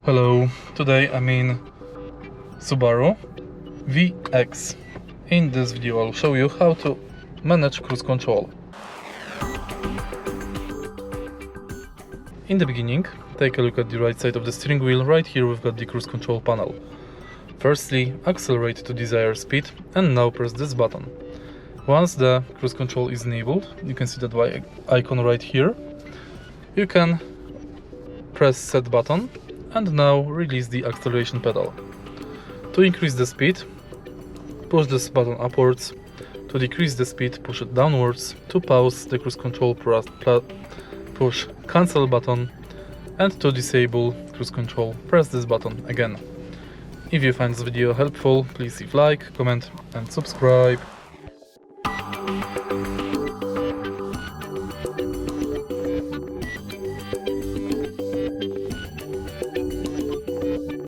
Hello, today I'm in Subaru VX. In this video I'll show you how to manage cruise control. In the beginning, take a look at the right side of the steering wheel. Right here we've got the cruise control panel. Firstly, accelerate to desired speed and now press this button. Once the cruise control is enabled, you can see that white icon right here. You can press set button and now release the acceleration pedal. To increase the speed, push this button upwards. To decrease the speed, push it downwards. To pause the cruise control, push cancel button, and to disable cruise control, press this button again. If you find this video helpful, please leave like, comment and subscribe.